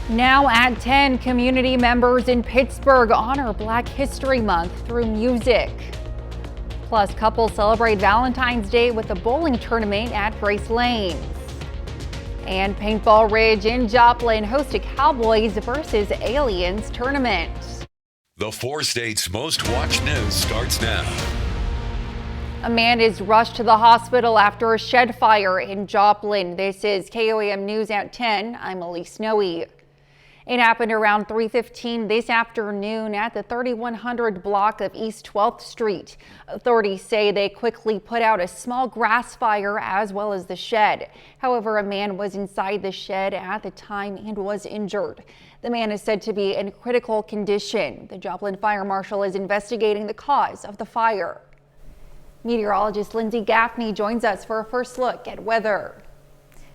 Now at 10, community members in Pittsburgh honor Black History Month through music. Plus, couples celebrate Valentine's Day with a bowling tournament at Grace Lanes. And Paintball Ridge in Joplin hosts a Cowboys versus Aliens tournament. The 4 states' most watched news starts now. A man is rushed to the hospital after a shed fire in Joplin. This is KOAM News at 10. I'm Elise Snowy. It happened around 3:15 this afternoon at the 3100 block of East 12th Street. Authorities say they quickly put out a small grass fire as well as the shed. However, a man was inside the shed at the time and was injured. The man is said to be in critical condition. The Joplin Fire Marshal is investigating the cause of the fire. Meteorologist Lindsay Gaffney joins us for a first look at weather.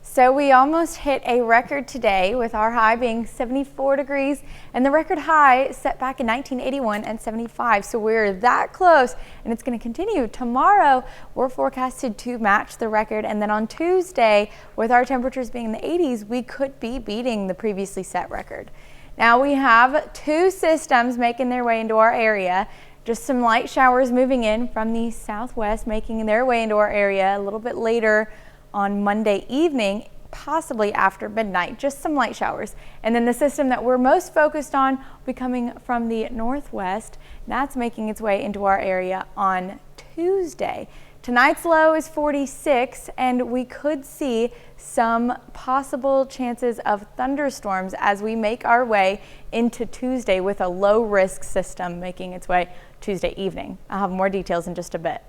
So we almost hit a record today with our high being 74 degrees and the record high set back in 1981 and 75. So we're that close and it's going to continue. Tomorrow we're forecasted to match the record, and then on Tuesday with our temperatures being in the 80s, we could be beating the previously set record. Now we have 2 systems making their way into our area. Just some light showers moving in from the southwest, making their way into our area a little bit later on Monday evening, possibly after midnight, just some light showers. And then the system that we're most focused on will be coming from the northwest. That's making its way into our area on Tuesday. Tonight's low is 46, and we could see some possible chances of thunderstorms as we make our way into Tuesday with a low risk system making its way Tuesday evening. I'll have more details in just a bit.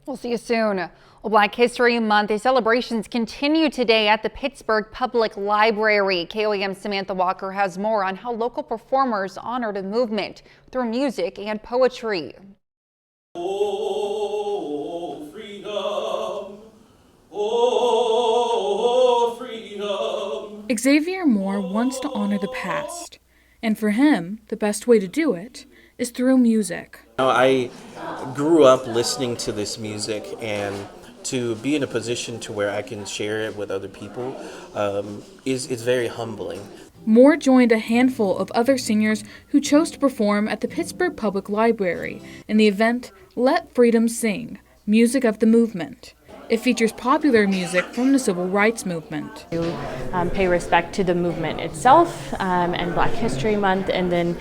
We'll see you soon. Well, Black History Month, the celebrations continue today at the Pittsburgh Public Library. KOAM's Samantha Walker has more on how local performers honored the movement through music and poetry. Oh, freedom. Oh, freedom. Xavier Moore wants to honor the past, and for him, the best way to do it is through music. I grew up listening to this music, and to be in a position to where I can share it with other people is very humbling. Moore joined a handful of other seniors who chose to perform at the Pittsburgh Public Library in the event Let Freedom Sing, Music of the Movement. It features popular music from the Civil Rights Movement. To pay respect to the movement itself and Black History Month, and then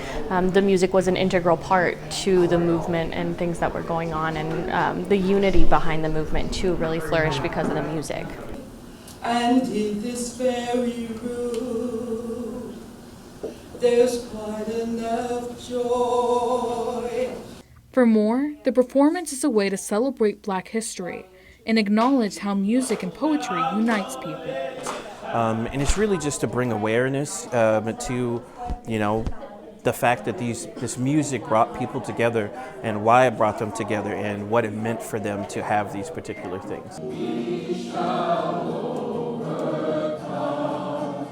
the music was an integral part to the movement and things that were going on, and the unity behind the movement too really flourished because of the music. And in this very room, there's quite enough joy. For Moore, the performance is a way to celebrate Black history and acknowledge how music and poetry unites people. And it's really just to bring awareness to, the fact that this music brought people together and why it brought them together and what it meant for them to have these particular things. We shall overcome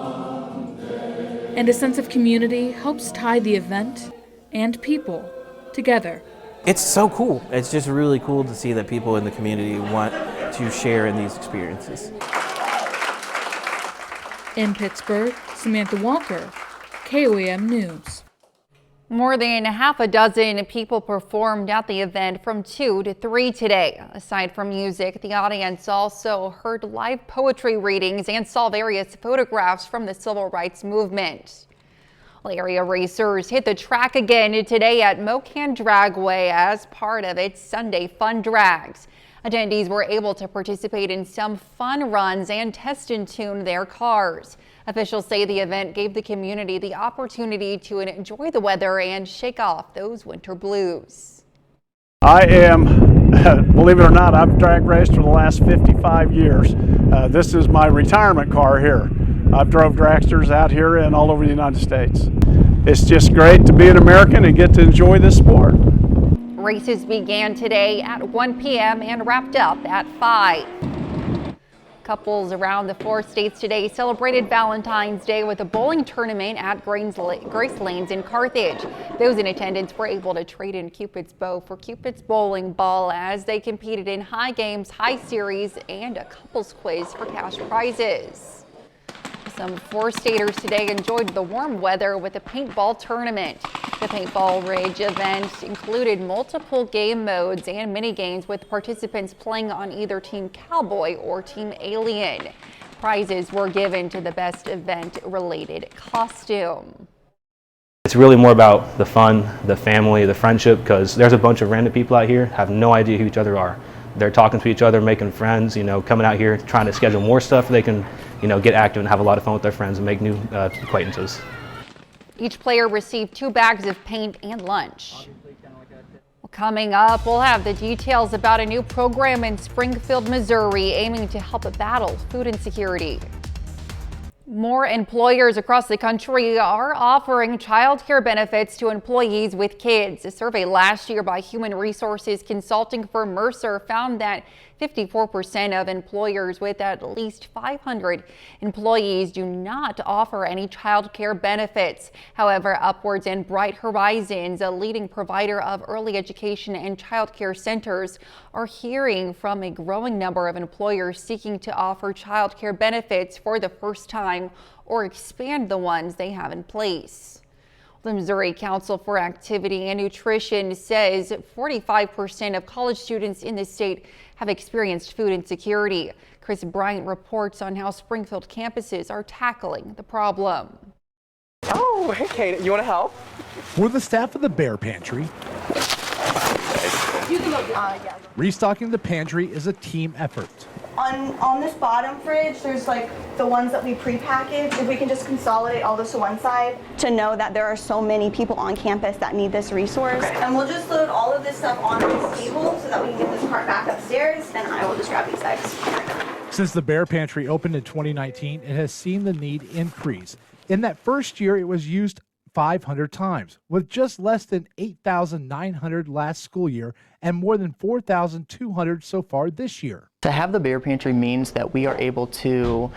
someday. And a sense of community helps tie the event and people together. It's so cool. It's just really cool to see that people in the community want to share in these experiences. In Pittsburgh, Samantha Walker, KOAM News. More than half a dozen people performed at the event from 2 to 3 today. Aside from music, the audience also heard live poetry readings and saw various photographs from the Civil Rights Movement. Area racers hit the track again today at Mocan Dragway as part of its Sunday Fun Drags. Attendees were able to participate in some fun runs and test and tune their cars. Officials say the event gave the community the opportunity to enjoy the weather and shake off those winter blues. I am, believe it or not, I've drag raced for the last 55 years. This is my retirement car here. I've drove dragsters out here and all over the United States. It's just great to be an American and get to enjoy this sport. Races began today at 1 p.m. and wrapped up at 5. Couples around the 4 states today celebrated Valentine's Day with a bowling tournament at Grace Lanes in Carthage. Those in attendance were able to trade in Cupid's bow for Cupid's bowling ball as they competed in high games, high series, and a couples quiz for cash prizes. Some four-staters today enjoyed the warm weather with a paintball tournament. The Paintball Ridge event included multiple game modes and mini games with participants playing on either Team Cowboy or Team Alien. Prizes were given to the best event-related costume. It's really more about the fun, the family, the friendship, because there's a bunch of random people out here have no idea who each other are. They're talking to each other, making friends, coming out here, trying to schedule more stuff so they can, get active and have a lot of fun with their friends and make new acquaintances. Each player received 2 bags of paint and lunch. Well, coming up, we'll have the details about a new program in Springfield, Missouri, aiming to help battle food insecurity. More employers across the country are offering child care benefits to employees with kids. A survey last year by human resources consulting firm Mercer found that 54% of employers with at least 500 employees do not offer any child care benefits. However, Upwards and Bright Horizons, a leading provider of early education and child care centers, are hearing from a growing number of employers seeking to offer child care benefits for the first time or expand the ones they have in place. The Missouri Council for Activity and Nutrition says 45% of college students in the state have experienced food insecurity. Chris Bryant reports on how Springfield campuses are tackling the problem. Oh, hey Kate, you want to help? For the staff of the Bear Pantry, restocking the pantry is a team effort. On this bottom fridge, there's like the ones that we pre-package. If we can just consolidate all this to one side to know that there are so many people on campus that need this resource. Okay. And we'll just load all of this stuff onto this table so that we can get this cart back upstairs, and I will just grab these bags. Since the Bear Pantry opened in 2019, it has seen the need increase. In that first year, it was used 500 times, with just less than 8,900 last school year and more than 4,200 so far this year. To have the Bear Pantry means that we are able to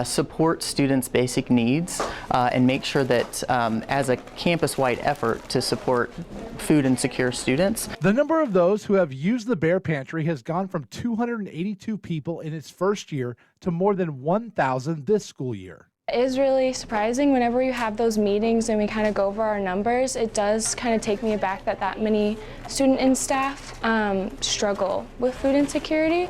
support students' basic needs and make sure that as a campus-wide effort to support food insecure students. The number of those who have used the Bear Pantry has gone from 282 people in its first year to more than 1,000 this school year. It is really surprising whenever you have those meetings and we kind of go over our numbers. It does kind of take me aback that many student and staff struggle with food insecurity.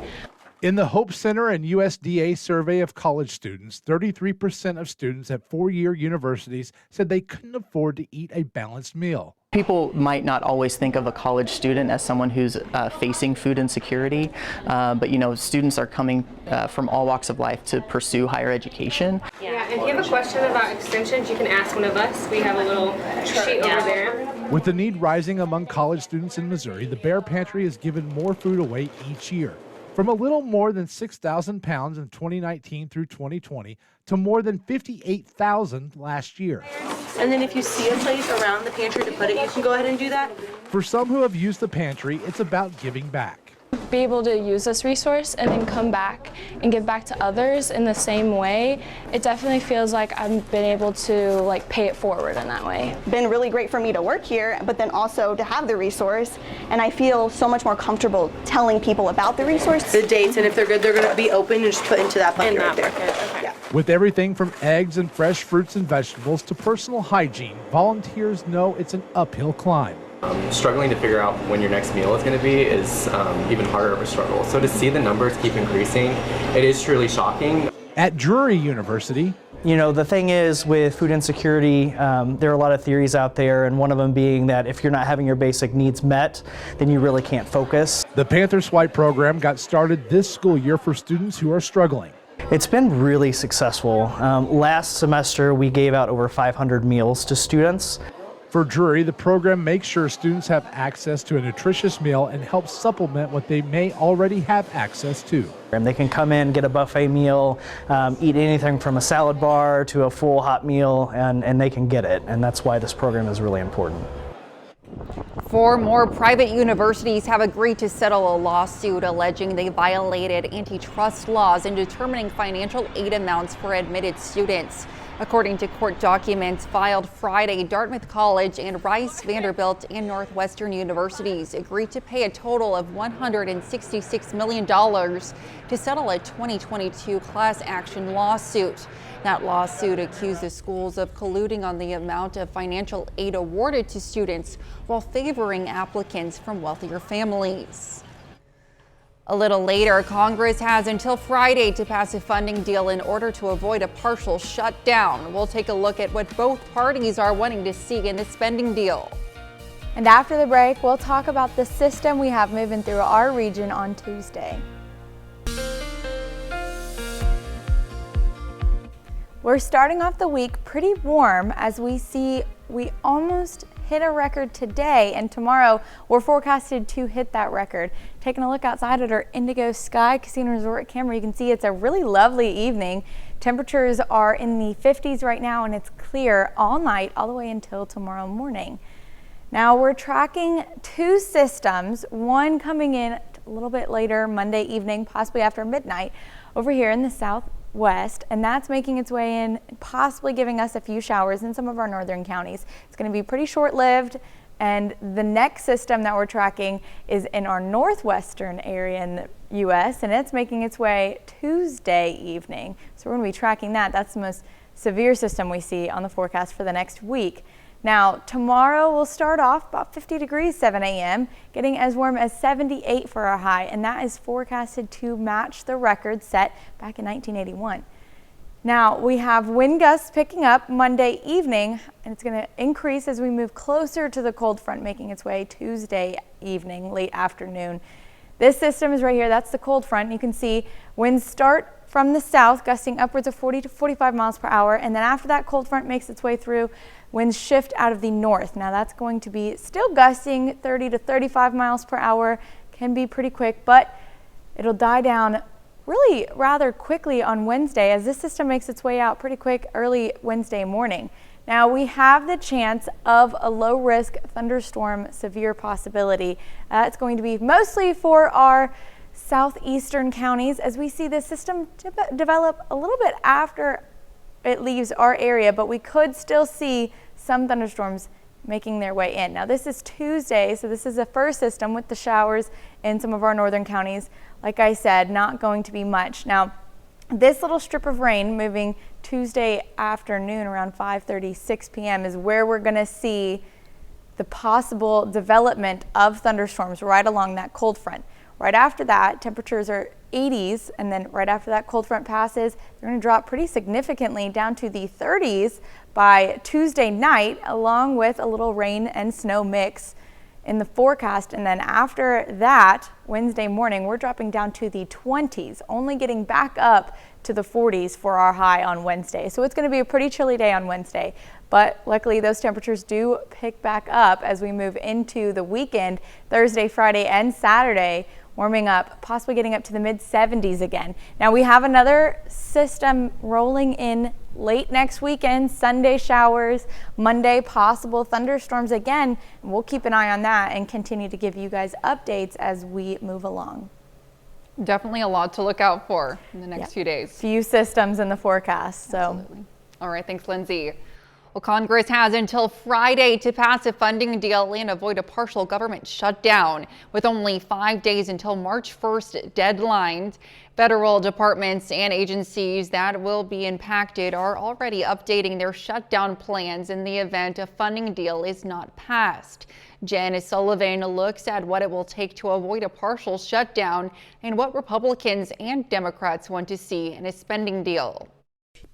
In the Hope Center and USDA survey of college students, 33% of students at four-year universities said they couldn't afford to eat a balanced meal. People might not always think of a college student as someone who's facing food insecurity, but students are coming from all walks of life to pursue higher education. Yeah, and if you have a question about extensions, you can ask one of us. We have a little sheet over there. With the need rising among college students in Missouri, the Bear Pantry has given more food away each year. From a little more than 6,000 pounds in 2019 through 2020 to more than 58,000 last year. And then if you see a place around the pantry to put it, you can go ahead and do that. For some who have used the pantry, it's about giving back. Be able to use this resource and then come back and give back to others in the same way. It definitely feels like I've been able to pay it forward in that way. Been really great for me to work here, but then also to have the resource, and I feel so much more comfortable telling people about the resource. The dates, and if they're good, they're going to be open and just put into that bucket right there. Okay. Yeah. With everything from eggs and fresh fruits and vegetables to personal hygiene, volunteers know it's an uphill climb. Struggling to figure out when your next meal is going to be is even harder of a struggle. So to see the numbers keep increasing, it is truly shocking. At Drury University, the thing is with food insecurity, there are a lot of theories out there, and one of them being that if you're not having your basic needs met, then you really can't focus. The Panther Swipe program got started this school year for students who are struggling. It's been really successful. Last semester, we gave out over 500 meals to students. For Drury, the program makes sure students have access to a nutritious meal and helps supplement what they may already have access to. And they can come in, get a buffet meal, eat anything from a salad bar to a full hot meal, and they can get it. And that's why this program is really important. 4 more private universities have agreed to settle a lawsuit alleging they violated antitrust laws in determining financial aid amounts for admitted students. According to court documents filed Friday, Dartmouth College and Rice, Vanderbilt, and Northwestern universities agreed to pay a total of $166 million to settle a 2022 class action lawsuit. That lawsuit accused the schools of colluding on the amount of financial aid awarded to students while favoring applicants from wealthier families. A little later, Congress has until Friday to pass a funding deal in order to avoid a partial shutdown. We'll take a look at what both parties are wanting to see in the spending deal. And after the break, we'll talk about the system we have moving through our region on Tuesday. We're starting off the week pretty warm as we almost hit a record today, and tomorrow we're forecasted to hit that record. Taking a look outside at our Indigo Sky Casino Resort camera, you can see it's a really lovely evening. Temperatures are in the 50s right now, and it's clear all night, all the way until tomorrow morning. Now we're tracking two systems, one coming in a little bit later Monday evening, possibly after midnight, over here in the southwest, and that's making its way in, possibly giving us a few showers in some of our northern counties. It's going to be pretty short-lived, and the next system that we're tracking is in our northwestern area in the U.S., and it's making its way Tuesday evening. So we're going to be tracking that. That's the most severe system we see on the forecast for the next week. Now, tomorrow we'll start off about 50 degrees, 7 a.m., getting as warm as 78 for our high, and that is forecasted to match the record set back in 1981. Now, we have wind gusts picking up Monday evening, and it's going to increase as we move closer to the cold front, making its way Tuesday evening, late afternoon. This system is right here. That's the cold front. You can see winds start from the south, gusting upwards of 40 to 45 miles per hour, and then after that cold front makes its way through, winds shift out of the north. Now that's going to be still gusting 30 to 35 miles per hour, can be pretty quick, but it'll die down really rather quickly on Wednesday as this system makes its way out pretty quick early Wednesday morning. Now we have the chance of a low risk thunderstorm severe possibility. It's going to be mostly for our southeastern counties as we see this system develop a little bit after it leaves our area, but we could still see some thunderstorms making their way in. Now this is Tuesday, so this is the first system with the showers in some of our northern counties. Like I said, not going to be much. Now this little strip of rain moving Tuesday afternoon around 5:30, 6 p.m. is where we're going to see the possible development of thunderstorms right along that cold front. Right after that, temperatures are 80s, and then right after that cold front passes, they're going to drop pretty significantly down to the 30s by Tuesday night, along with a little rain and snow mix in the forecast. And then after that, Wednesday morning, we're dropping down to the 20s, only getting back up to the 40s for our high on Wednesday. So it's going to be a pretty chilly day on Wednesday, but luckily those temperatures do pick back up as we move into the weekend, Thursday, Friday, and Saturday, warming up, possibly getting up to the mid 70s again. Now we have another system rolling in late next weekend, Sunday showers, Monday possible thunderstorms again. We'll keep an eye on that and continue to give you guys updates as we move along. Definitely a lot to look out for in the next few days. Few systems in the forecast. So. Absolutely. All right, thanks, Lindsay. Well, Congress has until Friday to pass a funding deal and avoid a partial government shutdown. With only 5 days until March 1st deadline, federal departments and agencies that will be impacted are already updating their shutdown plans in the event a funding deal is not passed. Jen Sullivan looks at what it will take to avoid a partial shutdown and what Republicans and Democrats want to see in a spending deal.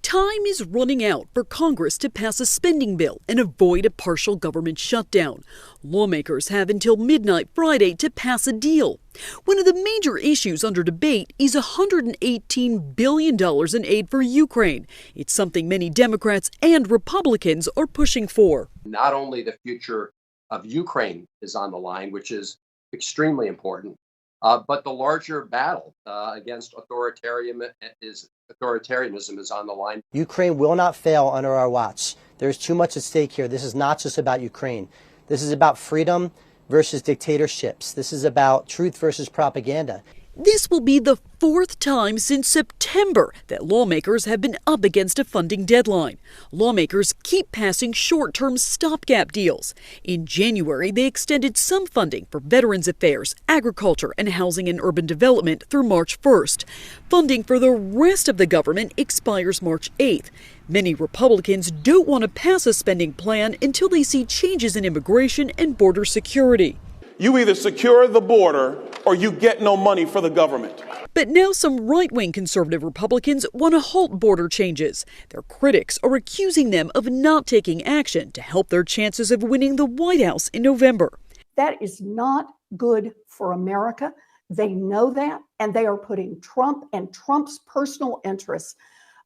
Time is running out for Congress to pass a spending bill and avoid a partial government shutdown. Lawmakers have until midnight Friday to pass a deal. One of the major issues under debate is $118 billion in aid for Ukraine. It's something many Democrats and Republicans are pushing for. Not only the future of Ukraine is on the line, which is extremely important, but the larger battle against authoritarianism is on the line. Ukraine will not fail under our watch. There's too much at stake here. This is not just about Ukraine. This is about freedom versus dictatorships. This is about truth versus propaganda. This will be the fourth time since September that lawmakers have been up against a funding deadline. Lawmakers keep passing short-term stopgap deals. In January, they extended some funding for Veterans Affairs, Agriculture, and Housing and Urban Development through March 1st. Funding for the rest of the government expires March 8th. Many Republicans don't want to pass a spending plan until they see changes in immigration and border security. You either secure the border or you get no money for the government. But now some right-wing conservative Republicans want to halt border changes. Their critics are accusing them of not taking action to help their chances of winning the White House in November. That is not good for America. They know that, and they are putting Trump and Trump's personal interests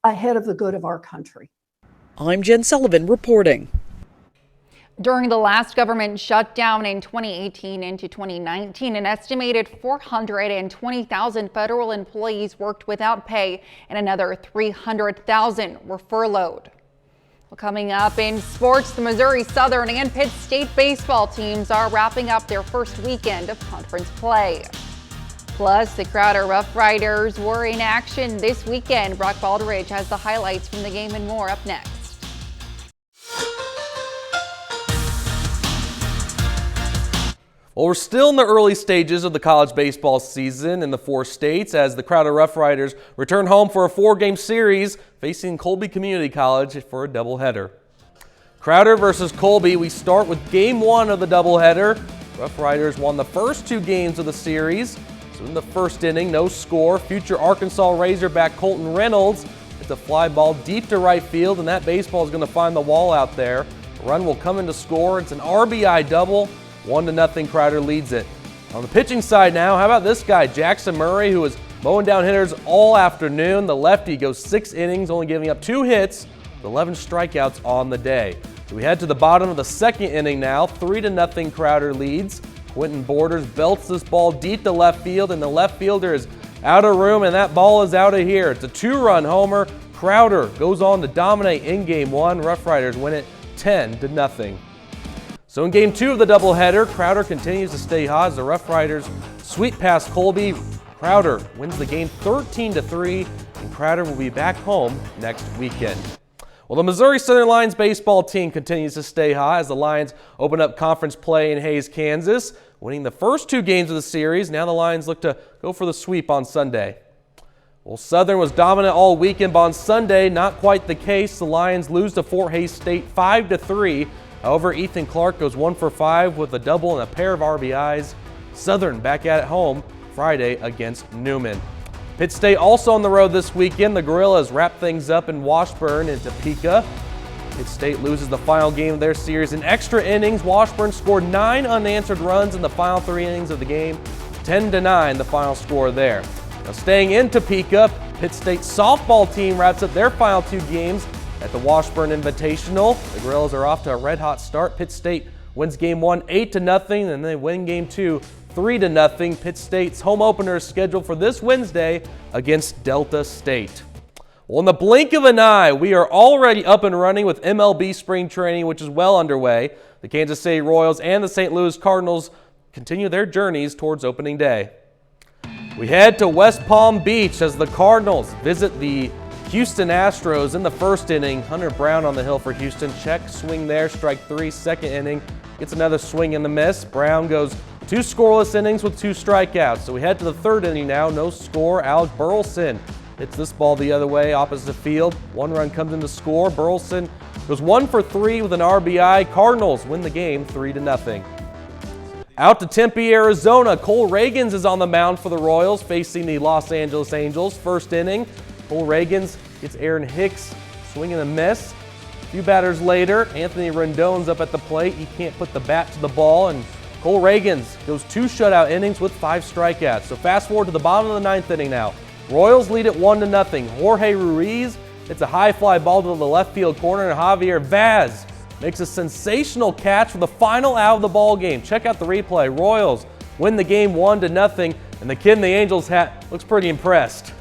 ahead of the good of our country. I'm Jen Sullivan reporting. During the last government shutdown in 2018 into 2019, an estimated 420,000 federal employees worked without pay and another 300,000 were furloughed. Well, coming up in sports, the Missouri Southern and Pitt State baseball teams are wrapping up their first weekend of conference play. Plus, the Crowder Rough Riders were in action this weekend. Brock Baldridge has the highlights from the game and more up next. Well, we're still in the early stages of the college baseball season in the 4 states as the Crowder Rough Riders return home for a 4-game series facing Colby Community College for a doubleheader. Crowder versus Colby, we start with game 1 of the doubleheader. Rough Riders won the first 2 games of the series. So in the first inning, no score. Future Arkansas Razorback Colton Reynolds hits a fly ball deep to right field, and that baseball is going to find the wall out there. A run will come in to score. It's an RBI double. 1-0 Crowder leads it. On the pitching side now, how about this guy, Jackson Murray, who was mowing down hitters all afternoon. The lefty goes 6 innings, only giving up 2 hits, with 11 strikeouts on the day. So we head to the bottom of the second inning now. 3-0 Crowder leads. Quentin Borders belts this ball deep to left field, and the left fielder is out of room, and that ball is out of here. It's a 2-run homer. Crowder goes on to dominate in game 1. Rough Riders win it 10-0. So in game 2 of the doubleheader, Crowder continues to stay hot as the Rough Riders sweep past Colby. Crowder wins the game 13-3, and Crowder will be back home next weekend. Well, the Missouri Southern Lions baseball team continues to stay hot as the Lions open up conference play in Hays, Kansas, winning the first 2 games of the series. Now the Lions look to go for the sweep on Sunday. Well, Southern was dominant all weekend, but on Sunday, not quite the case. The Lions lose to Fort Hays State 5-3. However, Ethan Clark goes 1 for 5 with a double and a pair of RBIs. Southern back at home Friday against Newman. Pitt State also on the road this weekend. The Gorillas wrap things up in Washburn and Topeka. Pitt State loses the final game of their series in extra innings. Washburn scored 9 unanswered runs in the final 3 innings of the game. 10-9 the final score there. Now staying in Topeka, Pitt State softball team wraps up their final 2 games at the Washburn Invitational. The Gorillas are off to a red-hot start. Pitt State wins game 1 8-0, and they win game 2 3-0. Pitt State's home opener is scheduled for this Wednesday against Delta State. Well, in the blink of an eye, we are already up and running with MLB spring training, which is well underway. The Kansas City Royals and the St. Louis Cardinals continue their journeys towards opening day. We head to West Palm Beach as the Cardinals visit the Houston Astros in the first inning. Hunter Brown on the hill for Houston. Check swing there, strike 3. Second inning, gets another swing and a miss. Brown goes 2 scoreless innings with 2 strikeouts. So we head to the third inning now. No score. Alec Burleson hits this ball the other way, opposite the field. 1 run comes in to score. Burleson goes 1 for 3 with an RBI. Cardinals win the game 3-0. Out to Tempe, Arizona. Cole Reagans is on the mound for the Royals, facing the Los Angeles Angels. First inning, Cole Reagans gets Aaron Hicks swinging a miss. A few batters later, Anthony Rendon's up at the plate. He can't put the bat to the ball, and Cole Reagans goes 2 shutout innings with 5 strikeouts. So fast forward to the bottom of the 9th inning now. Royals lead it 1-0. Jorge Ruiz hits a high fly ball to the left field corner, and Javier Vaz makes a sensational catch for the final out of the ball game. Check out the replay. Royals win the game 1-0, and the kid in the Angels hat looks pretty impressed.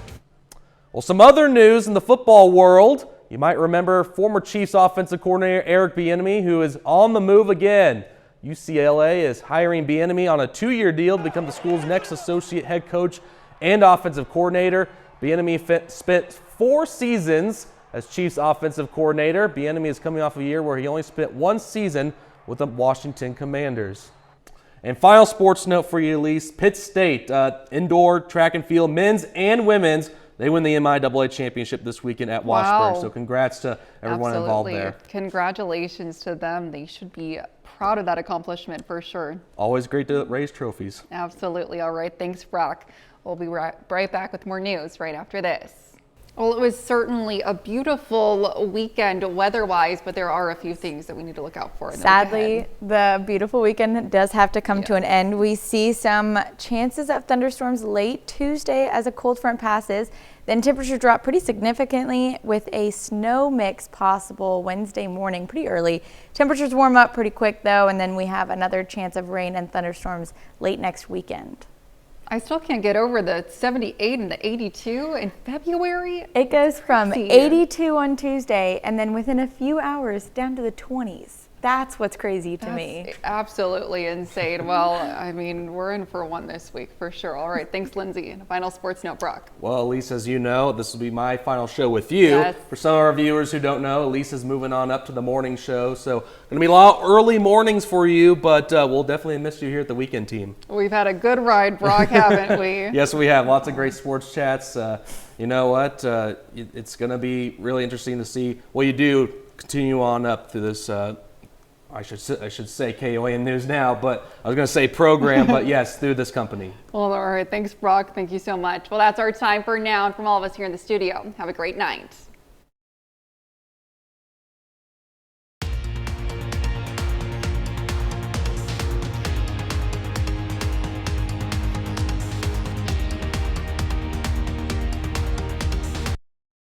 Well, some other news in the football world. You might remember former Chiefs offensive coordinator Eric Bieniemy, who is on the move again. UCLA is hiring Bieniemy on a 2-year deal to become the school's next associate head coach and offensive coordinator. Bieniemy spent 4 seasons as Chiefs offensive coordinator. Bieniemy is coming off a year where he only spent 1 season with the Washington Commanders. And final sports note for you, Elise. Pitt State, indoor track and field, men's and women's, they win the MIAA championship this weekend at Washburn. So congrats to everyone involved there. Congratulations to them. They should be proud of that accomplishment for sure. Always great to raise trophies. Absolutely. All right. Thanks, Brock. We'll be right back with more news right after this. Well, it was certainly a beautiful weekend weather-wise, but there are a few things that we need to look out for. Sadly, the beautiful weekend does have to come to an end. We see some chances of thunderstorms late Tuesday as a cold front passes. Then temperatures drop pretty significantly with a snow mix possible Wednesday morning pretty early. Temperatures warm up pretty quick though, and then we have another chance of rain and thunderstorms late next weekend. I still can't get over the 78 and the 82 in February. It goes from 82 on Tuesday and then within a few hours down to the 20s. That's what's crazy to me. Absolutely insane. Well, I mean, we're in for one this week for sure. All right, thanks, Lindsay. And a final sports note, Brock. Well, Elise, as you know, this will be my final show with you. Yes. For some of our viewers who don't know, Elise is moving on up to the morning show. So going to be a lot early mornings for you, but we'll definitely miss you here at the Weekend Team. We've had a good ride, Brock, haven't we? Yes, we have. Lots of great sports chats. You know what? It's going to be really interesting to see what you do continue on up through this I should say KOAM News Now, but I was going to say program, but yes, through this company. Well, all right. Thanks, Brock. Thank you so much. Well, that's our time for now. And from all of us here in the studio, have a great night.